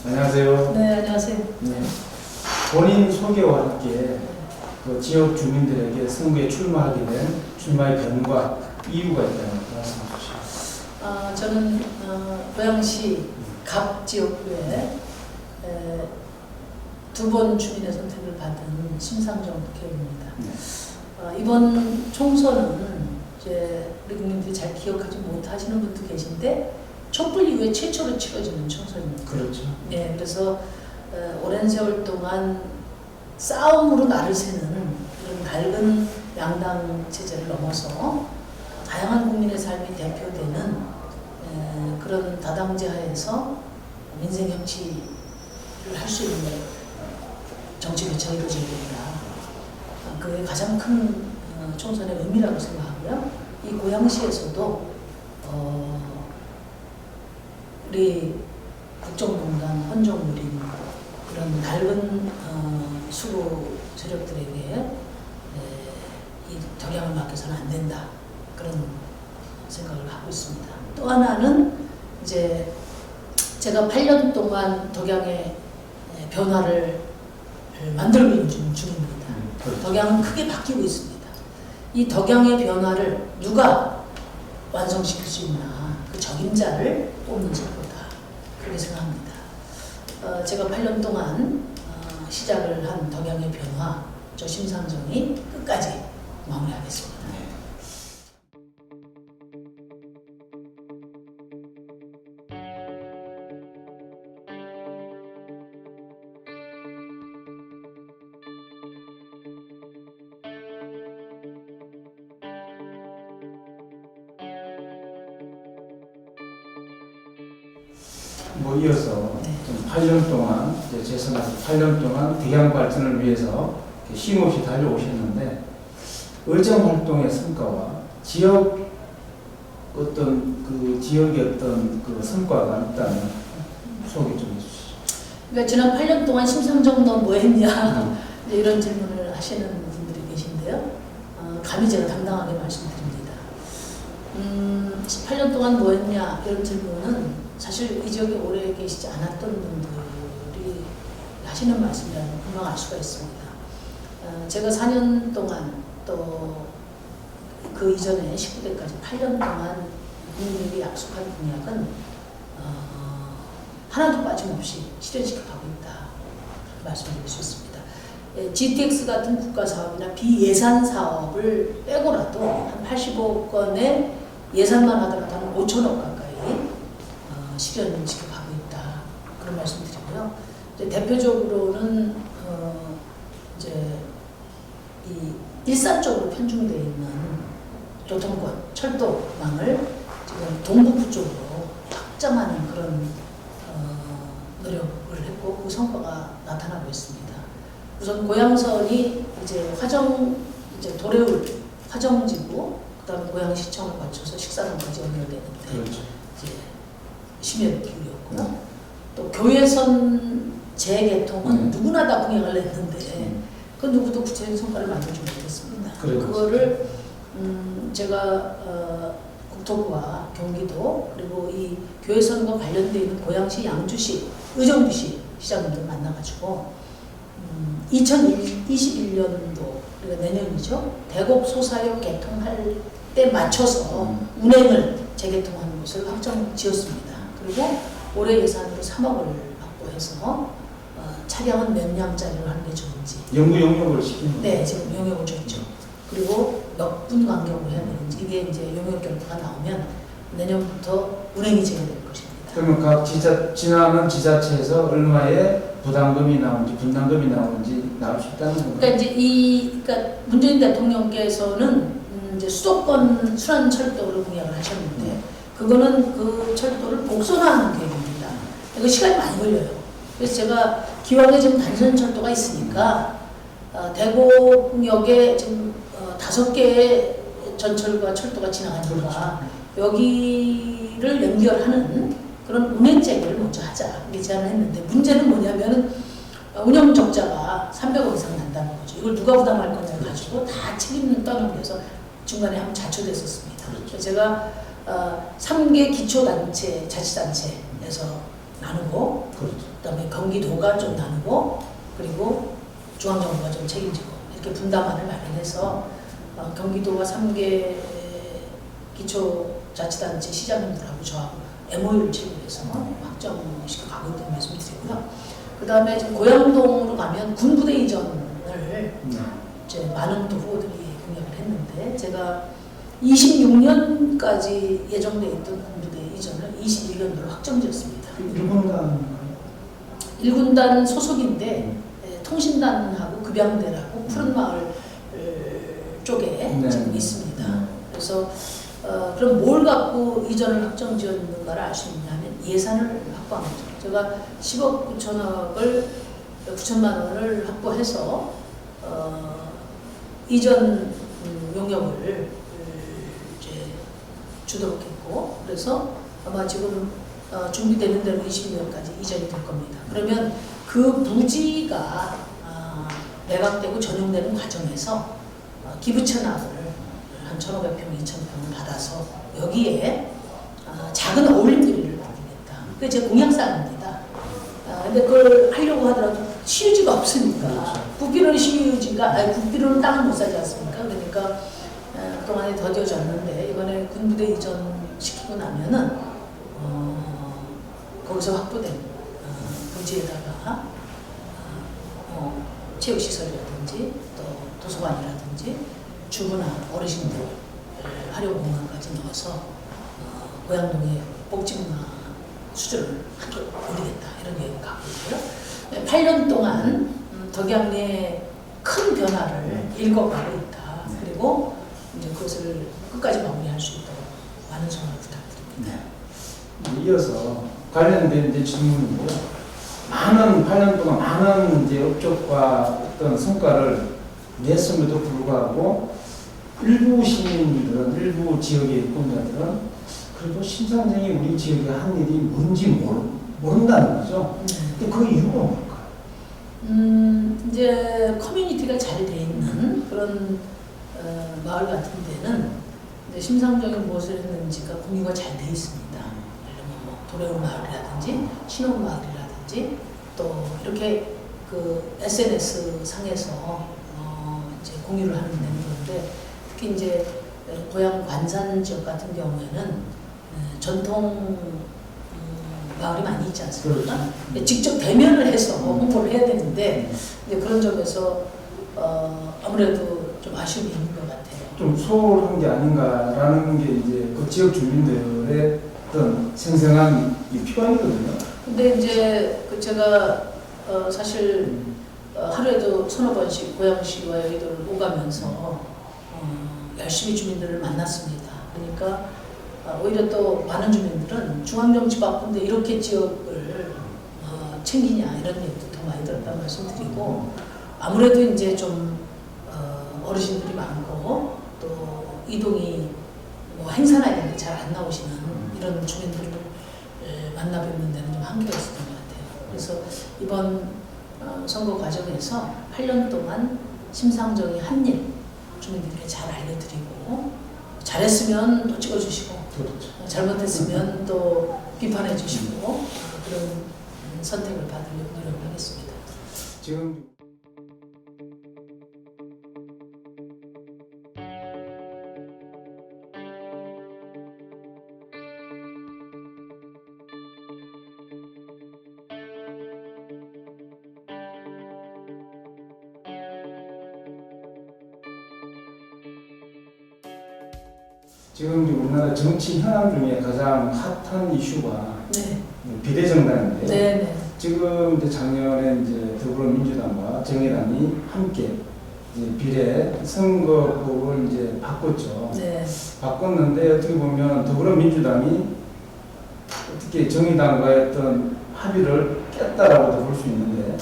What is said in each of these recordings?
안녕하세요. 네, 안녕하세요. 네. 본인 소개와 함께 그 지역 주민들에게 선거에 출마하게 된 출마의 변과 이유가 있다면 말씀해 주시죠. 저는 고양시 갑 지역구에 두 번 주민의 선택을 받은 심상정 국회의원입니다. 네. 이번 총선은 이제 우리 국민들이 잘 기억하지 못하시는 분도 계신데 촛불 이후에 최초로 치러지는 총선입니다. 그렇죠. 네, 그래서 오랜 세월 동안 싸움으로 나를 세는 그런 밝은 양당 체제를 넘어서 다양한 국민의 삶이 대표되는 그런 다당제 하에서 민생 정치를 할 수 있는 정치 교체가 이루어져야 된다. 그게 가장 큰 총선의 의미라고 생각하고요. 이 고양시에서도 우리 국정농단, 헌정누린 그런 밝은 수구 세력들에게 이 덕양을 맡겨서는 안 된다. 그런 생각을 하고 있습니다. 또 하나는 이제 제가 8년 동안 덕양의 변화를 만들고 있는 중입니다. 그렇죠. 덕양은 크게 바뀌고 있습니다. 이 덕양의 변화를 누가 완성시킬 수 있나, 그 적임자를 뽑는 선거다. 그렇게 생각합니다. 제가 8년 동안 시작을 한 덕양의 변화, 저 심상정이 끝까지 마무리하겠습니다. 뭐 이어서 네. 좀 8년 동안 이제 재선에서 8년 동안 덕양 발전을 위해서 쉼없이 달려오셨는데 의정 활동의 성과와 지역 어떤 그 지역의 어떤 그 성과가 있다면 소개 좀 해주시죠. 그러니까 지난 8년 동안 심상정 너 뭐 했냐 이제 이런 질문을 하시는 분들이 계신데요. 감히 제가 당당하게 말씀드립니다. 18년 동안 뭐 했냐 이런 질문은 사실 이 지역에 오래 계시지 않았던 분들이 하시는 말씀이라는 걸 금방 알 수가 있습니다. 제가 4년 동안 또 그 이전에 19대까지 8년 동안 국민에게 약속한 공약은 하나도 빠짐없이 실현시켜 가고 있다 말씀드릴 수 있습니다. GTX 같은 국가 사업이나 비예산 사업을 빼고라도 한 85억 건의 예산만 하더라도 한 5천억 가까이 실현시켜 가고 있다 그런 말씀드리고요. 이제 대표적으로는 이제 이 일산 쪽으로 편중되어 있는 교통권, 철도망을 지금 동북부 쪽으로 확장하는 그런 노력을 했고 그 성과가 나타나고 있습니다. 우선 고양선이 이제 도래울 화정지구, 그다음에 고양시청을 거쳐서 식사동까지 연결되는데 그렇죠. 이제 심혈 기울였고요. 또 교외선 재개통은 누구나 다 공약을 냈는데 그 누구도 구체적인 성과를 만들지 못했습니다. 그거를 제가 국토부와 경기도 그리고 이 교외선과 관련되어 있는 고양시, 양주시, 의정부시 시장님들 만나가지고 2021년도 우리가 내년이죠. 대곡 소사역 개통할 때 맞춰서 운행을 재개통하는 것을 확정 지었습니다. 그리고 올해 예산으로 3억을 확보해서 차량은 몇 량짜리로 하는 게 좋은지 연구 용역을 시키는 네, 지금 용역을 줬죠. 그리고 몇 분 간격으로 해야 되는지 이게 이제 용역 결과가 나오면 내년부터 운행이 재개될 것입니다. 그러면 각 지나는 지자체에서 얼마의 부담금이 나오는지 분담금이 나오는지 나올 수 있다는 건가요? 그러니까 이제 그러니까 문재인 대통령께서는 이제 수도권 순환철도를 공약을 하셨는데 그거는 그 철도를 복선화하는 계획입니다. 이거 시간이 많이 걸려요. 그래서 제가 기왕에 지금 단선철도가 있으니까 대곡역에 지금 5개의 전철과 철도가 지나가니까 여기를 연결하는 그런 운행 재개를 먼저 하자 이렇게 제안을 했는데 문제는 뭐냐면 운영 적자가 300억 이상 난다는 거죠. 이걸 누가 부담할 거냐 가지고 다 책임을 떠넘겨서 중간에 한번 자초됐었습니다. 그래서 제가 3개 기초단체, 자치단체에서 나누고, 그렇죠. 그다음에 경기도가 좀 나누고, 그리고 중앙정부가 좀 책임지고 이렇게 분담안을 마련해서 경기도와 3개 기초자치단체 시장님들하고 저하고 MOU를 체결해서 확정시켜 가고 있다는 말씀 드리고요. 그 다음에 고양동으로 가면 군부대 이전을 이제 많은 또 후보들이 공약을 했는데 제가 26년까지 예정돼 있던 군부대 이전을 21년도로 확정지었습니다. 1군단 소속인데 통신단하고 급양대라고 푸른마을 쪽에 지금 있습니다. 그래서 그럼 뭘 갖고 이전을 확정지었는가를 알 수 있냐면 예산을 확보한 거죠. 제가 10억 9천억을 9천만 원을 확보해서 이전 용역을 이제 주도록 했고, 그래서 아마 지금 준비되는 대로 22년까지 이전이 될 겁니다. 그러면 그 부지가 매각되고 전용되는 과정에서 기부채납을 한 1,500평, 2,000평을 받아서 여기에 작은 어울림거리를 만들겠다. 그게 제 공약사항입니다. 근데 그걸 하려고 하더라도 시유지가 없으니까 국비로는 국비로는 땅을 못 사지 않습니까? 그러니까 그동안에 더뎌졌는데 이번에 군부대 이전 시키고 나면은 거기서 확보된 부지에다가 체육시설이라든지 또 도서관이라든지 주부나 어르신들 활용 공간까지 넣어서 고양동의 복지문화 수준을 한껏 올리겠다 이런 계획을 갖고 있고요. 8년 동안 덕양 내에 큰 변화를 일궈가고 있다. 그리고 이제 그것을 끝까지 마무리할 수 있도록 많은 성원을 부탁드립니다. 네. 이어서 관련된 이제 질문인데요. 8년 동안 많은 이제 업적과 어떤 성과를 냈음에도 불구하고 일부 시민들은, 일부 지역의 유권자들은 그래도 심상정이 우리 지역에 한 일이 뭔지 모른다는 거죠. 근데 그 이유가 뭘까요? 이제 커뮤니티가 잘 돼 있는 그런 마을 같은 데는 이제 심상정이 무엇을 했는지가 공유가 잘 돼 있습니다. 예를 들면 뭐 도래운 마을이라든지 신혼 마을이라든지 또 이렇게 그 SNS 상에서 이제 공유를 하는 데는 그런데 특히 이제 고향 관산 지역 같은 경우에는 전통 마을이 많이 있지 않습니까? 그렇죠. 직접 대면을 해서 홍보를 해야 되는데 이제 그런 점에서 아무래도 좀 아쉬움이 있는 것 같아요. 좀 소홀한 게 아닌가라는 게 이제 그 지역 주민들의 어떤 생생한 표현이거든요. 근데 이제 그 제가 사실 하루에도 서너 번씩 고양시와 여의도를 오가면서 열심히 주민들을 만났습니다. 그러니까 오히려 또 많은 주민들은 중앙정치 바쁜데 이렇게 지역을 챙기냐 이런 얘기도 더 많이 들었다는 말씀 드리고, 아무래도 이제 좀 어르신들이 많고 또 이동이 뭐 행사나 이런 게 잘 안 나오시는 이런 주민들을 만나 뵙는 데는 좀 한계가 있었던 것 같아요. 그래서 이번 선거 과정에서 8년 동안 심상정이 한 일 주민들에게 잘 알려드리고, 잘했으면 또 찍어주시고, 그렇죠. 잘못했으면 또 비판해 주시고, 그런 선택을 받으려고 노력을 하겠습니다. 지금 우리나라 정치 현안 중에 가장 핫한 이슈가 네. 비례정당인데요. 네. 지금 이제 작년에 이제 더불어민주당과 정의당이 함께 이제 비례 선거법을 이제 바꿨죠. 네. 바꿨는데 어떻게 보면 더불어민주당이 어떻게 정의당과의 어떤 합의를 깼다라고도 볼 수 있는데,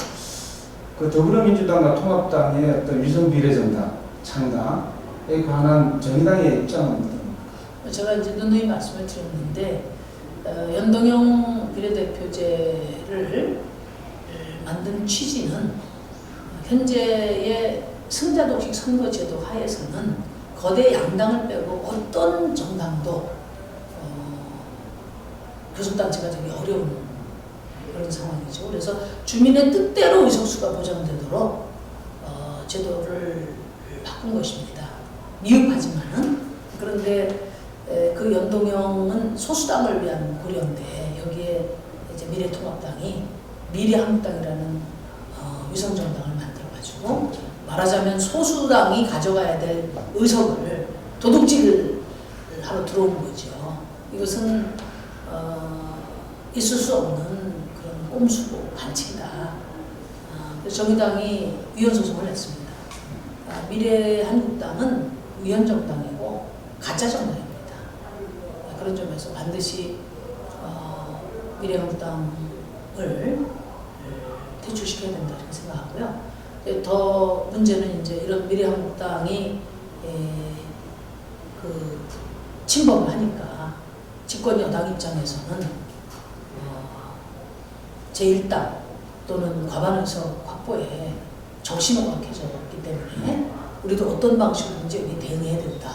그 더불어민주당과 통합당의 어떤 위성 비례정당 창당에 관한 정의당의 입장은 어떻습니까? 제가 이제 누누이 말씀을 드렸는데 연동형 비례대표제를 만든 취지는 현재의 승자독식 선거제도 하에서는 거대 양당을 빼고 어떤 정당도 교섭단체가 되기 어려운 그런 상황이죠. 그래서 주민의 뜻대로 의석수가 보장되도록 제도를 바꾼 것입니다. 미흡하지만은. 그런데 그 연동형은 소수당을 위한 고려인데 여기에 이제 미래통합당이 미래한국당이라는 위성정당을 만들어가지고 말하자면 소수당이 가져가야 될 의석을 도둑질을 하러 들어온 거죠. 이것은 있을 수 없는 그런 꼼수고 반칙이다. 그래서 정의당이 위헌 소송을 냈습니다. 미래한국당은 위헌정당이고 가짜 정당입니다. 그런 점에서 반드시 미래한국당을 퇴출시켜야 된다 이렇게 생각하고요. 더 문제는 이제 이런 미래한국당이 그 침범을 하니까 집권 여당 입장에서는 제1당 또는 과반 의석 확보에 적심을 확해졌기 때문에 우리도 어떤 방식으로든지 여기 대응해야 된다.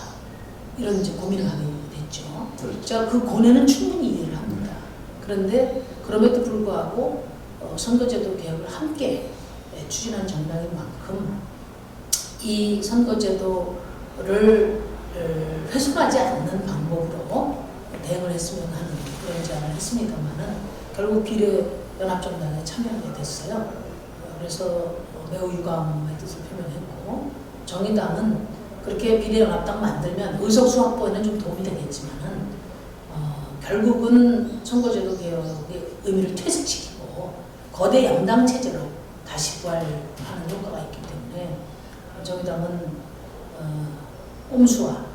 이런 이제 고민을 하게 됐죠. 제가 그 고뇌는 충분히 이해를 합니다. 그런데 그럼에도 불구하고 선거제도 개혁을 함께 추진한 정당인 만큼 이 선거제도를 훼손하지 않는 방법으로 대응을 했으면 하는 그런 제안을 했습니다만은 결국 비례연합정당에 참여하게 됐어요. 그래서 매우 유감의 뜻을 표명했고 정의당은 그렇게 비례연합당 만들면 의석수 확보에는 좀 도움이 되겠지만은 결국은 선거제도 개혁의 의미를 퇴색시키고 거대 양당 체제로 다시 부활하는 효과가 있기 때문에 정의당은 꼼수와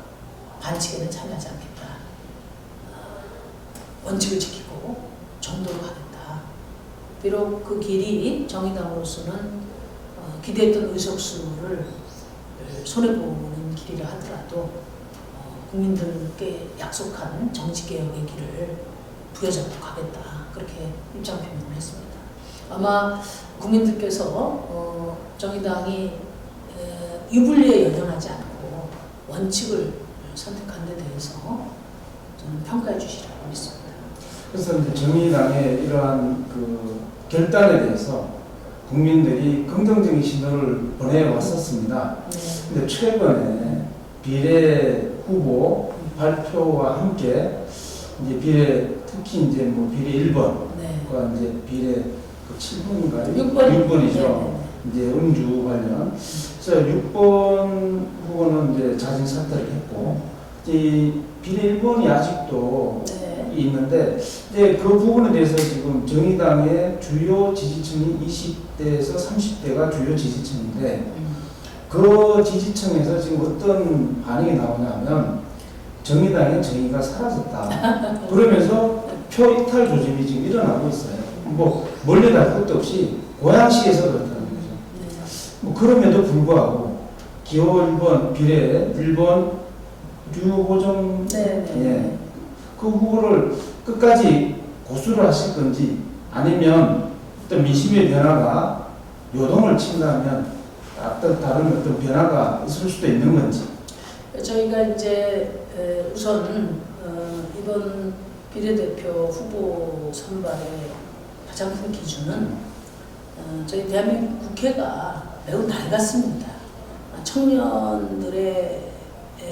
반칙에는 참여하지 않겠다. 원칙을 지키고 정도로 가겠다. 비록 그 길이 정의당으로서는 기대했던 의석수를 손해보는 길이라 하더라도 국민들께 약속한 정치개혁의 길을 부여잡고 가겠다. 그렇게 입장 표명을 했습니다. 아마 국민들께서 정의당이 유불리에 연연하지 않고 원칙을 선택한 데 대해서 저는 평가해 주시라고 믿습니다. 그래서 이제 정의당의 이러한 그 결단에 대해서 국민들이 긍정적인 신호를 보내왔었습니다. 네. 근데 최근에 비례 후보 발표와 함께 이제 비례 특히 이제 뭐 비례 1번과 네. 이제 비례 그 7번인가요? 6번. 6번이죠. 네. 이제 음주 관련. 그래서 6번 후보는 이제 자진 사퇴를 했고, 이 비례 1번이 아직도 네. 있는데, 이제 그 부분에 대해서 지금 정의당의 주요 지지층이 20대에서 30대가 주요 지지층인데, 그 지지층에서 지금 어떤 반응이 나오냐면, 정의당의 정의가 사라졌다. 그러면서 표 이탈 조짐이 지금 일어나고 있어요. 뭐, 멀리 갈 것도 없이 고양시에서 그렇다는 거죠. 뭐, 그럼에도 불구하고, 기호 1번, 비례 1번, 류호정, 예, 그 후보를 끝까지 고수를 하실 건지, 아니면 어떤 민심의 변화가 요동을 친다면, 어떤 다른 어떤 변화가 있을 수도 있는 건지. 저희가 이제 우선 이번 비례대표 후보 선발의 가장 큰 기준은 저희 대한민국 국회가 매우 낡았습니다. 청년들의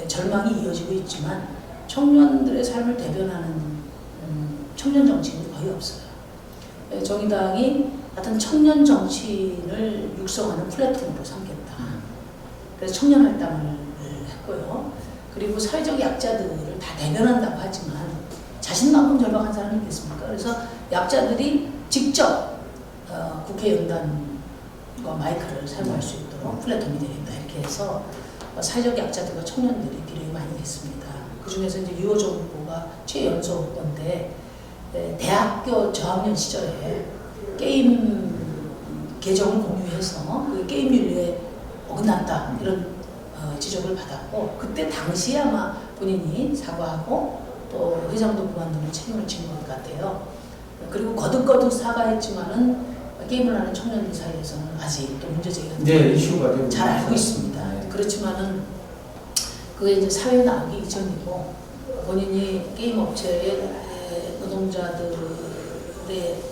절망이 이어지고 있지만 청년들의 삶을 대변하는 청년 정치인이 거의 없어요. 정의당이 같은 청년 정치인을 육성하는 플랫폼으로 삼겠다. 그래서 청년 할당을 했고요. 그리고 사회적 약자들을 다 대변한다고 하지만 자신만큼 절박한 사람이 있겠습니까? 그래서 약자들이 직접 국회 연단과 마이크를 사용할 수 있도록 플랫폼이 되겠다. 이렇게 해서 사회적 약자들과 청년들이 비례가 많이 됐습니다. 그 중에서 이제 유호정 후보가 최연소 후보인데 대학교 저학년 시절에 게임 계정을 공유해서 그 게임 윤리에 어긋났다 이런 지적을 받았고 그때 당시에 아마 본인이 사과하고 또 회장도 그만두는 책임을 진 것 같아요. 그리고 거듭거듭 사과했지만은 게임을 하는 청년들 사이에서는 아직 또 문제 제기가 이슈가 되고 잘 알고 있습니다. 그렇지만은 그게 이제 사회에 나가기 이전이고 본인이 게임 업체의 노동자들의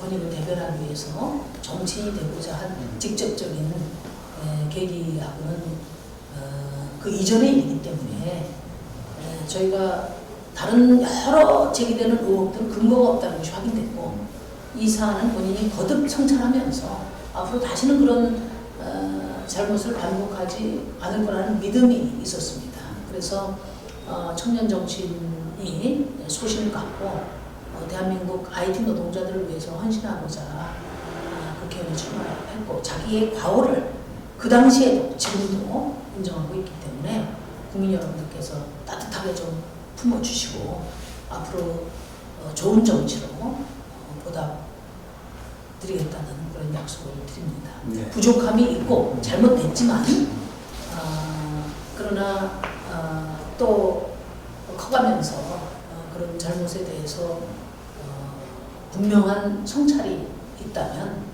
권익을 대변하기 위해서 정치인이 되고자 한 직접적인 계기하고는 그 이전의 일이기 때문에 저희가 다른 여러 제기되는 의혹들은 근거가 없다는 것이 확인됐고 이 사안은 본인이 거듭 성찰하면서 앞으로 다시는 그런 잘못을 반복하지 않을 거라는 믿음이 있었습니다. 그래서 청년 정치인이 소신을 갖고 대한민국 IT 노동자들을 위해서 헌신하고자 국회의원에 출마했고 자기의 과오를 그 당시에도 지금도 인정하고 있기 때문에 국민 여러분들께서 따뜻하게 좀 품어주시고 앞으로 좋은 정치로 보답드리겠다는 그런 약속을 드립니다. 네. 부족함이 있고 잘못됐지만 그러나 또 커가면서 그런 잘못에 대해서 분명한 성찰이 있다면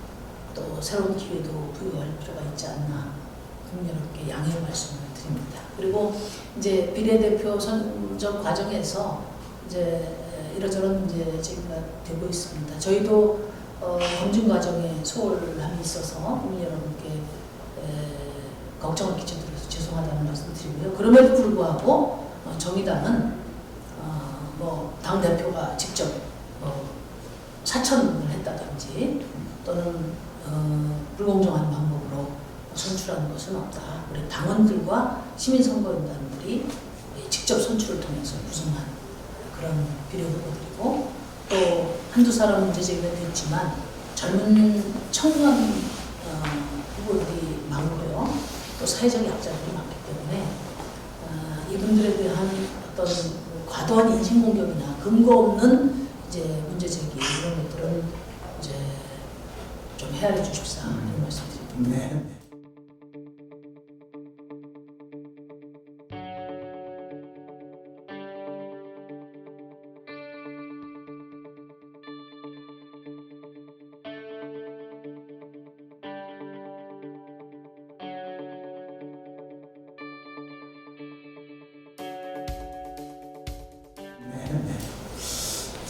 또 새로운 기회도 부여할 필요가 있지 않나 국민 여러분께 양해의 말씀을 드립니다. 그리고 이제 비례대표 선정 과정에서 이제 이러저런 이제 제기가 되고 있습니다. 저희도 검증 과정에 소홀함이 있어서 국민 여러분께 걱정을 끼쳐드려서 죄송하다는 말씀 드리고요. 그럼에도 불구하고 정의당은 당 대표가 직접 사천을 했다든지 또는 불공정한 방법으로 선출하는 것은 없다. 우리 당원들과 시민선거인단들이 직접 선출을 통해서 구성한 그런 비례 후보들이고 또 한두 사람 문제 제기가 됐지만 젊은 청년 후보들이 많고요. 또 사회적 약자들이 많기 때문에 이분들에 대한 어떤 과도한 인신공격이나 근거 없는 이제 문제 제기 이런 것들은 이제 좀 헤아려 주십사 이런 말씀드립니다. 네.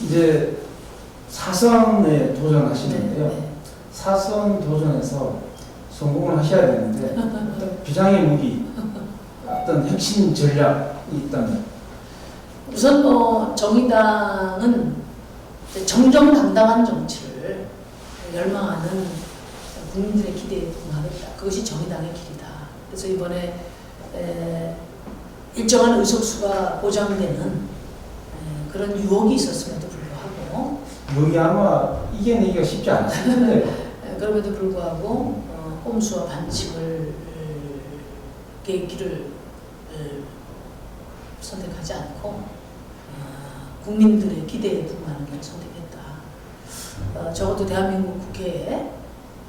이제 사선에 도전하시는데요. 네. 사선 도전에서 성공을 하셔야 되는데 어떤 비장의 무기, 어떤 핵심 전략이 있다면 우선 정의당은 정정당당한 정치를 열망하는 국민들의 기대에 부응하겠다. 그것이 정의당의 길이다. 그래서 이번에 일정한 의석수가 보장되는 그런 유혹이 있었음에도 불구하고 여기 아마 이겨내기가 쉽지 않을 텐데요. 그럼에도 불구하고 꼼수와 반칙을 길을 선택하지 않고 국민들의 기대에 부응하는 걸 선택했다. 적어도 대한민국 국회에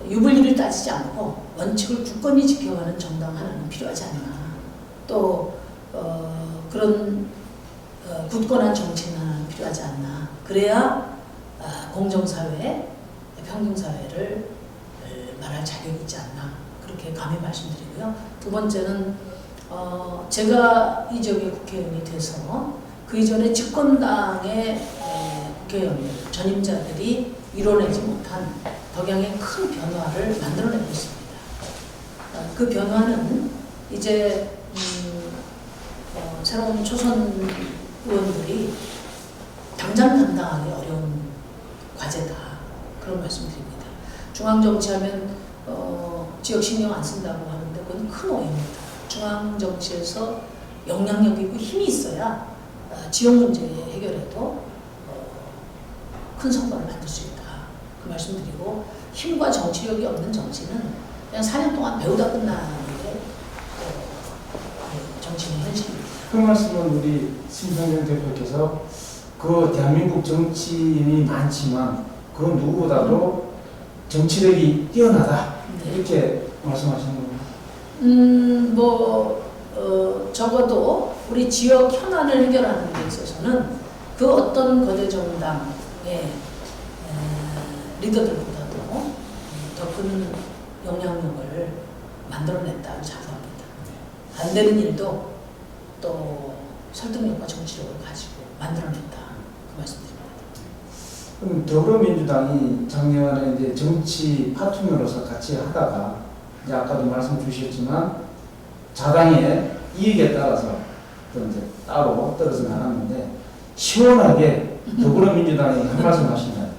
유불리를 따지지 않고 원칙을 굳건히 지켜가는 정당 하나는 필요하지 않나. 또 그런 굳건한 정치인 하나는 필요하지 않나. 그래야 공정사회, 평등사회를 말할 자격이 있지 않나. 그렇게 감히 말씀드리고요. 두 번째는 제가 이 지역의 국회의원이 돼서 그 이전에 집권당의 국회의원들, 전임자들이 이뤄내지 못한 덕양의 큰 변화를 만들어내고 있습니다. 그 변화는 이제 새로운 초선 의원들이 당장 감당하기 어려운 과제다. 그런 말씀드립니다. 중앙정치하면 지역 신경 안 쓴다고 하는데 그건 큰 오해입니다. 중앙정치에서 영향력 있고 힘이 있어야 지역 문제 해결에도 큰 성과를 만들 수 있다. 그 말씀드리고 힘과 정치력이 없는 정치는 그냥 4년 동안 배우다 끝나는 게 정치의 현실입니다. 그 말씀은 우리 심상정 대표께서 그 대한민국 정치인이 많지만 그 누구보다도 정치력이 뛰어나다. 네. 이렇게 말씀하시는 겁니다. 적어도 우리 지역 현안을 해결하는 데 있어서는 그 어떤 거대 정당의 리더들보다도 더 큰 영향력을 만들어냈다고 자부합니다. 안 되는 일도 또 설득력과 정치력을 가지고 만들어냈다. 그 말씀드립니다. 그럼 더불어민주당이 작년에 이제 정치 파트너로서 같이 하다가 이제 아까도 말씀 주셨지만 자당의 이익에 따라서 또 이제 따로 떨어져 나갔는데 시원하게 더불어민주당이 한 말씀 하시나요?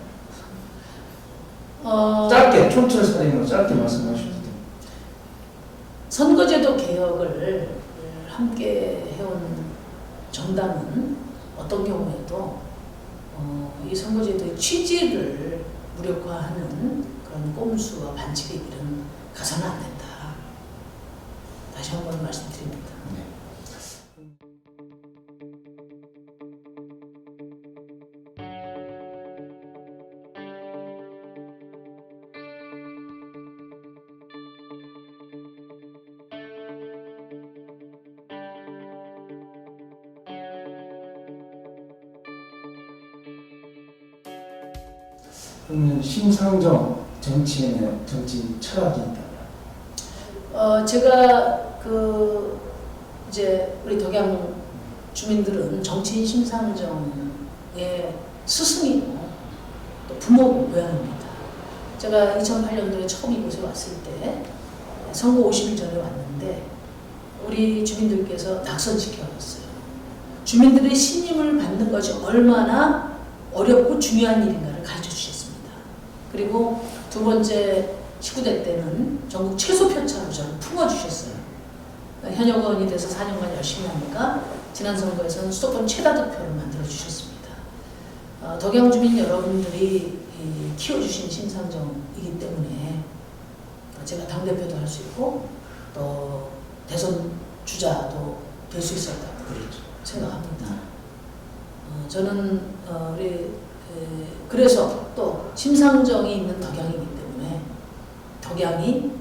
짧게 촌철살인으로 짧게 말씀하셔도 돼요. 선거제도 개혁을 함께 해온 정당은 어떤 경우에도 이 선거제도의 취지를 무력화하는 그런 꼼수와 반칙의 길은 가서는 안 된다. 다시 한번 말씀드립니다. 네. 심상정 정치인의 정치 철학이 있다. 제가 이제 우리 덕양 주민들은 정치인 심상정의 스승이고 또 부모고 고향입니다. 제가 2008년도에 처음 이곳에 왔을 때 선거 50일 전에 왔는데 우리 주민들께서 낙선시켜왔어요. 주민들의 신임을 받는 것이 얼마나 어렵고 중요한 일인가를 가르쳐 주셨습니다. 그리고 두 번째 19대 때는 전국 최소 표차로 저를 품어주셨어요. 현역 의원이 돼서 4년간 열심히 하니까 지난 선거에서는 수도권 최다 득표를 만들어 주셨습니다. 덕양 주민 여러분들이 키워주신 심상정이기 때문에 제가 당대표도 할 수 있고 또 대선 주자도 될 수 있었다고 생각합니다. 저는 그래서 또 심상정이 있는 덕양이기 때문에 덕양이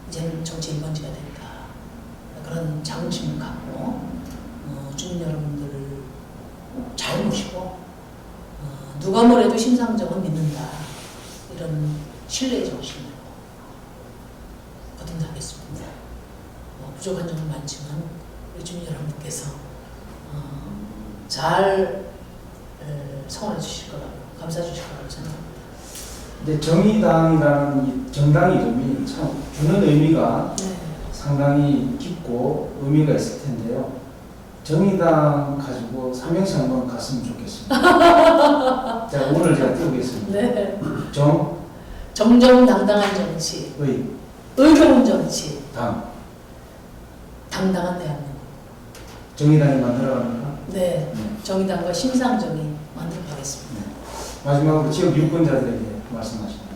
이제는 정치 1번지가 된다. 그런 자긍심을 갖고 주민 여러분들을 잘 모시고 누가 뭐래도 심상정은 믿는다. 이런 신뢰의 정신으로 거듭나겠습니다. 부족한 점은 많지만 우리 주민 여러분께서 잘 성원해 주실 거라고 감사 주실 거라고 생각합니다. 근데 정의당이라는 이 정당 이름이 참 주는 의미가 네. 상당히 깊고 의미가 있을 텐데요. 정의당 가지고 삼행시 한번 갔으면 좋겠습니다. 자, 오늘 제가 띄우겠습니다. 네. 정의당 정정당당한 정치, 의로운 정치, 당당한 대한민국. 정의당이 만들어갑니까? 네. 네. 정의당과 심상정이 만들어 가겠습니다. 마지막으로 지역 유권자들에게 말씀하십니다.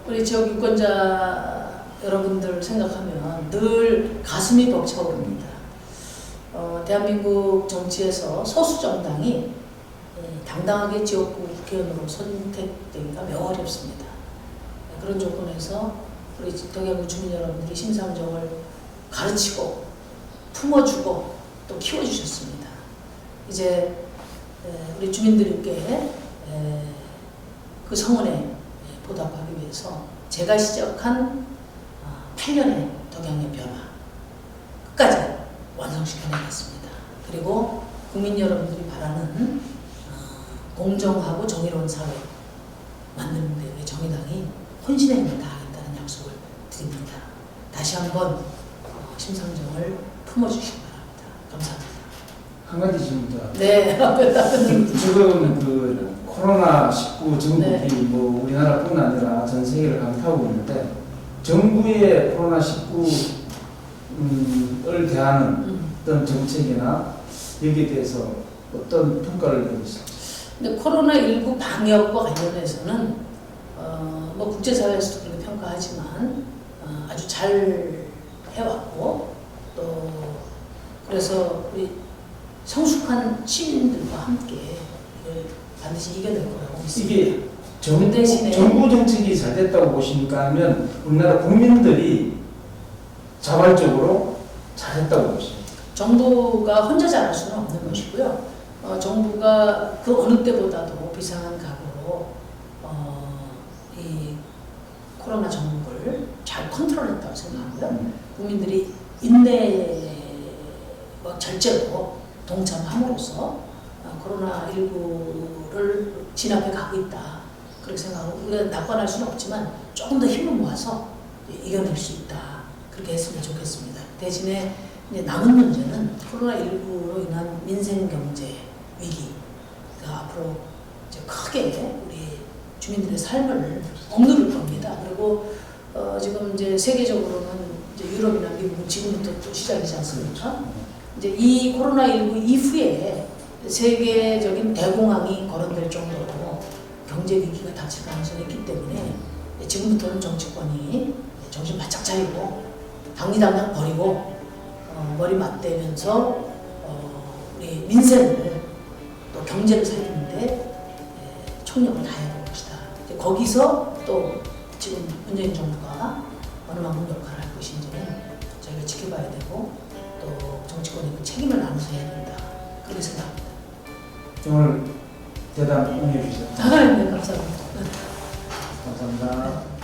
우리 지역 유권자 여러분들 생각하면 늘 가슴이 벅차오릅니다. 대한민국 정치에서 소수 정당이 당당하게 지역구 국회의원으로 선택되기가 매우 어렵습니다. 그런 조건에서 우리 덕양구 주민 여러분들이 심상정을 가르치고 품어주고 또 키워주셨습니다. 이제 우리 주민들께 그 성원에 보답하기 위해서 제가 시작한 8년의 덕양의 변화 끝까지 완성시켜내겠습니다. 그리고 국민 여러분들이 바라는 공정하고 정의로운 사회 만드는 데 우리 정의당이 혼신의 힘을 다하겠다는 약속을 드립니다. 다시 한번 심상정을 품어주시기 바랍니다. 감사합니다. 한 가지 질문입니다. 네. 지금 그 코로나19 전국이 네. 뭐 우리나라뿐 아니라 전 세계를 강타하고 있는데 정부의 코로나19를 대하는 어떤 정책이나 여기에 대해서 어떤 평가를 내고 있습니까? 근데 코로나19 방역과 관련해서는 뭐 국제사회에서도 그렇게 평가하지만 아주 잘 해왔고 또 그래서 우리 성숙한 시민들과 함께 이걸 반드시 이겨낼 거라고 믿습니다. 이게 대신에 정부 정책이 잘 됐다고 보십니까? 아니면 우리나라 국민들이 자발적으로 잘했다고 보십니까? 정부가 혼자 잘할 수는 없는 것이고요. 정부가 그 어느 때보다도 비상한 각오로 이 코로나 전국을 잘 컨트롤했다고 생각하고요. 국민들이 인내와 절제로 동참함으로써 코로나19를 진압해 가고 있다. 그렇게 생각하고 우리가 낙관할 수는 없지만 조금 더 힘을 모아서 이겨낼 수 있다. 그렇게 했으면 좋겠습니다. 대신에 이제 남은 문제는 코로나19로 인한 민생 경제 위기가 앞으로 이제 크게 우리 주민들의 삶을 억누를 겁니다. 그리고 지금 이제 세계적으로는 이제 유럽이나 미국은 지금부터 또 시작이지 않습니까? 이제 이 코로나19 이후에 세계적인 대공황이 거론될 정도로 경제 위기가 닥칠 가능성이 있기 때문에 지금부터는 정치권이 정신 바짝 차리고 당리당량 버리고 머리 맞대면서 우리 민생을 또 경제를 살리는데 총력을 다해야 될 것이다. 거기서 또 지금 문재인 정부가 어느 만큼 역할을 할 것인지는 저희가 지켜봐야 되고 또 정치권이 그 책임을 나눠서 해야 된다. 그렇게 생각합니다. 오늘 대담 공유해 주셔서 네, 감사합니다. 감사합니다.